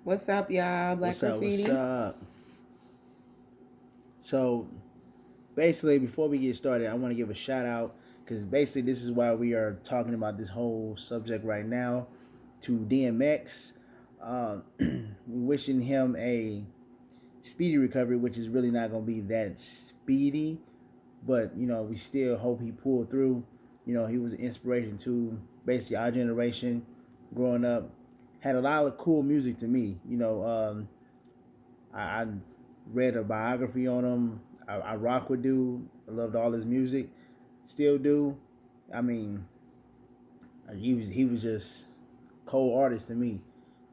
What's up, y'all? Black What's up? What's Graffiti. up? So, basically, before we get started, I want to give a shout out because basically, this is why we are talking about this whole subject right now to DMX. We wishing him a speedy recovery, which is really not going to be that speedy, but we still hope he pulled through. He was an inspiration to basically our generation growing up. Had a lot of cool music to me. I read a biography on him. I rock with dude. I loved all his music. Still do. I mean, he was just cold artist to me.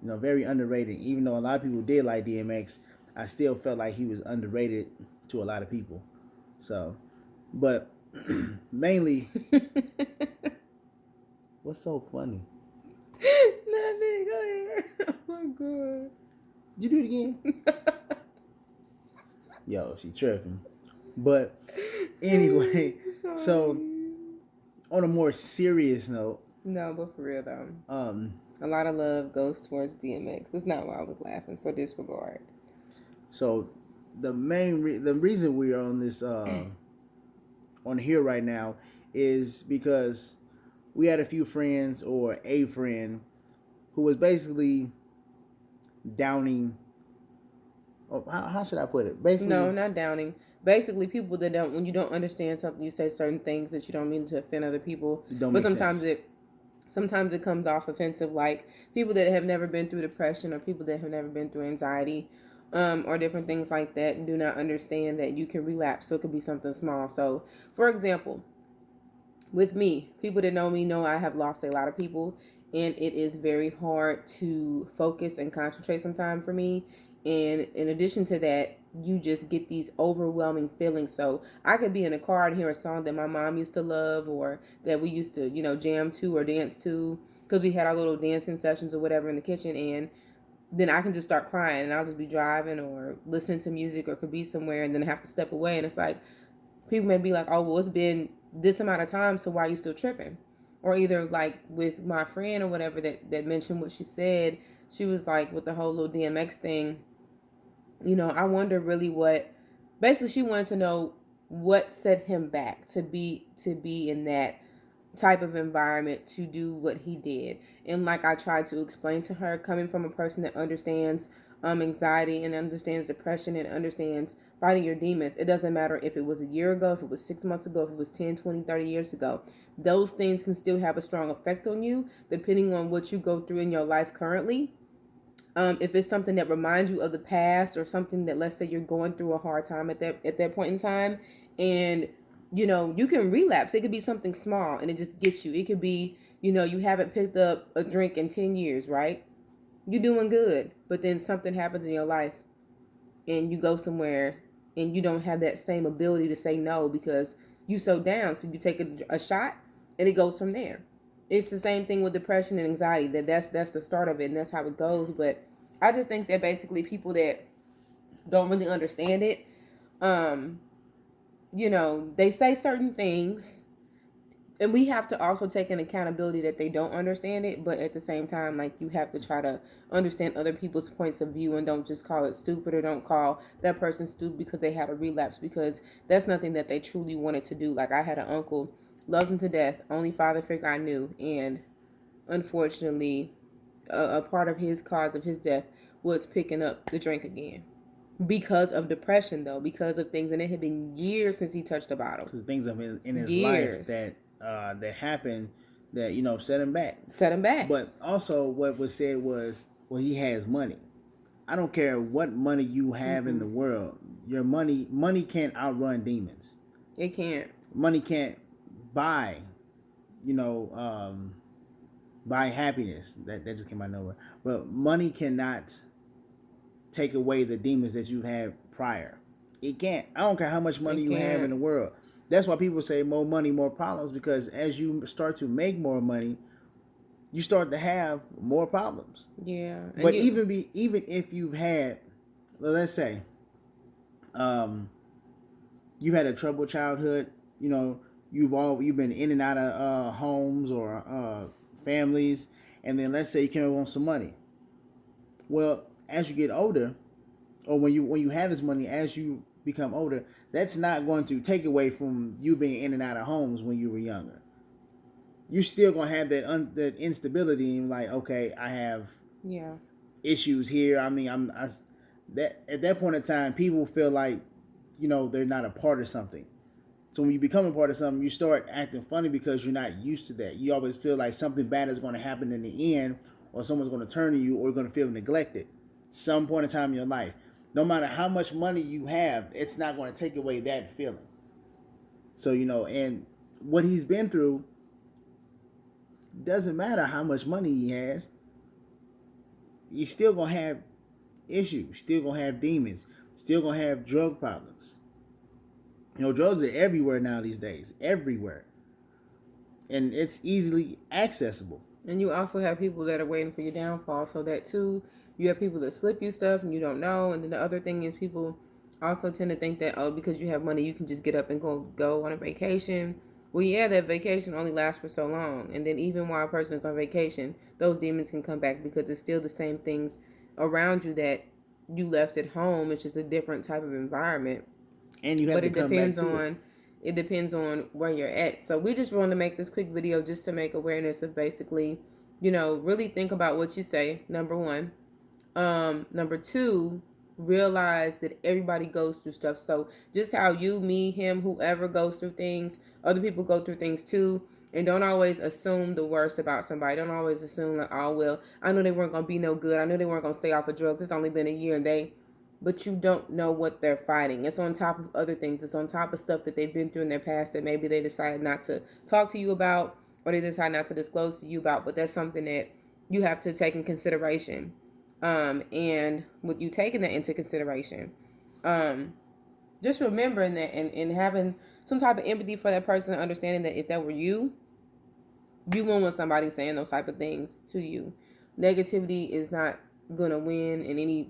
Very underrated. Even though a lot of people did like DMX, I still felt like he was underrated to a lot of people. So, but mainly, what's so funny? Nothing. Go ahead. Oh my god. Did you do it again? Yo, she tripping. But anyway, so Sorry. on a more serious note, No, but for real though, um, a lot of love goes towards DMX. That's not why I was laughing. So disregard. so the reason we are on this on here right now is because we had a few friends or a friend who was basically downing. Oh, how should I put it? No, Basically, not downing. Basically, people that don't, when you don't understand something, you say certain things that you don't mean to offend other people. it don't But make sense. sometimes it comes off offensive, like people that have never been through depression or people that have never been through anxiety, or different things like that, and do not understand that you can relapse. So it could be something small. So, for example, with me, people that know me know I have lost a lot of people, and it is very hard to focus and concentrate sometimes for me. And in addition to that, you just get these overwhelming feelings. So I could be in a car and hear a song that my mom used to love, or that we used to, jam to or dance to, because we had our little dancing sessions or whatever in the kitchen, and then I can just start crying, and I'll just be driving or listening to music, or could be somewhere and then have to step away, and it's like people may be like, oh, well, it's been this amount of time, so why are you still tripping? Or either like with my friend or whatever that mentioned what she said, she was like, with the whole little DMX thing, I wonder really what, basically she wanted to know what set him back to be in that type of environment to do what he did. And like I tried to explain to her, coming from a person that understands anxiety and understands depression and understands fighting your demons, it doesn't matter if it was a year ago, if it was 6 months ago, if it was 10, 20, 30 years ago. Those things can still have a strong effect on you depending on what you go through in your life currently. If it's something that reminds you of the past, or something that, let's say, you're going through a hard time at that point in time, and you can relapse. It could be something small and it just gets you. It could be, you haven't picked up a drink in 10 years, right? You're doing good, but then something happens in your life and you go somewhere and you don't have that same ability to say no because you so down. So you take a shot and it goes from there. It's the same thing with depression and anxiety. That's the start of it, and that's how it goes. But I just think that basically people that don't really understand it, um, they say certain things, and we have to also take an accountability that they don't understand it. But at the same time, like, you have to try to understand other people's points of view, and don't just call it stupid, or don't call that person stupid because they had a relapse, because that's nothing that they truly wanted to do. Like, I had an uncle, loved him to death, only father figure I knew, and unfortunately, a part of his cause of his death was picking up the drink again, because of depression, though, because of things. And it had been years since he touched a bottle. Because things in his life Years. that happened that set him back. Set him back. But also, what was said was, well, he has money. I don't care what money you have in the world. Your money can't outrun demons. It can't. Money can't buy, you know, um, buy happiness. That just came out of nowhere. But money cannot take away the demons that you had prior. It can't. I don't care how much money you have in the world. That's why people say more money, more problems, because as you start to make more money, you start to have more problems. Yeah. But even if you've had, let's say, you've had a troubled childhood, you've been in and out of homes or families, and then let's say you came up on some money. Well, as you get older, or when you have this money as you become older, that's not going to take away from you being in and out of homes when you were younger. You're still gonna have that instability and like, okay, I have issues here. I mean, that at that point in time, people feel like, they're not a part of something. So when you become a part of something, you start acting funny because you're not used to that. You always feel like something bad is going to happen in the end, or someone's going to turn to you, or you're going to feel neglected some point in time in your life. No matter how much money you have, it's not going to take away that feeling. So, and what he's been through, doesn't matter how much money he has, you're still going to have issues, still going to have demons, still going to have drug problems. Drugs are everywhere now these days, everywhere. And it's easily accessible. And you also have people that are waiting for your downfall. So that too, you have people that slip you stuff and you don't know. And then the other thing is people also tend to think that, because you have money, you can just get up and go on a vacation. Well, yeah, that vacation only lasts for so long. And then even while a person is on vacation, those demons can come back because it's still the same things around you that you left at home. It's just a different type of environment. And you have to come back to it. It depends on where you're at. So we just want to make this quick video just to make awareness of basically, really think about what you say, number one. Number two, realize that everybody goes through stuff. So just how you, me, him, whoever goes through things, other people go through things too. And don't always assume the worst about somebody. Don't always assume like, oh, well, I know they weren't going to be no good. I know they weren't going to stay off of drugs. It's only been a year and but you don't know what they're fighting. It's on top of other things. It's on top of stuff that they've been through in their past that maybe they decided not to talk to you about, or they decide not to disclose to you about. But that's something that you have to take in consideration. And with you taking that into consideration, just remembering that and having some type of empathy for that person, and understanding that if that were you won't want somebody saying those type of things to you. Negativity is not going to win in any,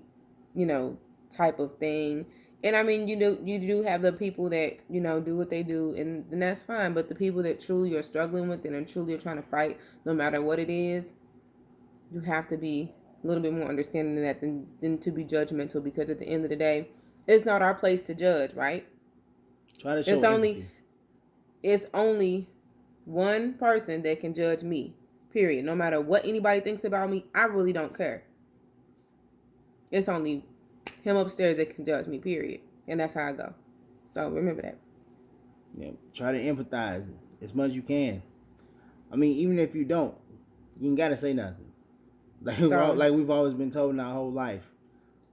type of thing. And I mean, you do have the people that, do what they do, and that's fine. But the people that truly are struggling with it and truly are trying to fight, no matter what it is, you have to be a little bit more understanding than that than to be judgmental, because at the end of the day, it's not our place to judge, right? Try to show empathy. It's only one person that can judge me, period. No matter what anybody thinks about me, I really don't care. It's only him upstairs that can judge me, period. And that's how I go. So remember that. Yeah, try to empathize as much as you can. I mean, even if you don't, you ain't gotta say nothing. Like we've always been told in our whole life.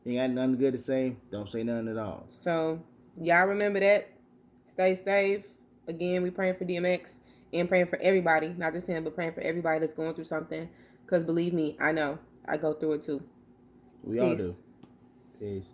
You ain't got nothing good to say, don't say nothing at all. So y'all remember that. Stay safe. Again, we praying for DMX and praying for everybody, not just him, but praying for everybody that's going through something. Because believe me, I know. I go through it too. We all do. Peace.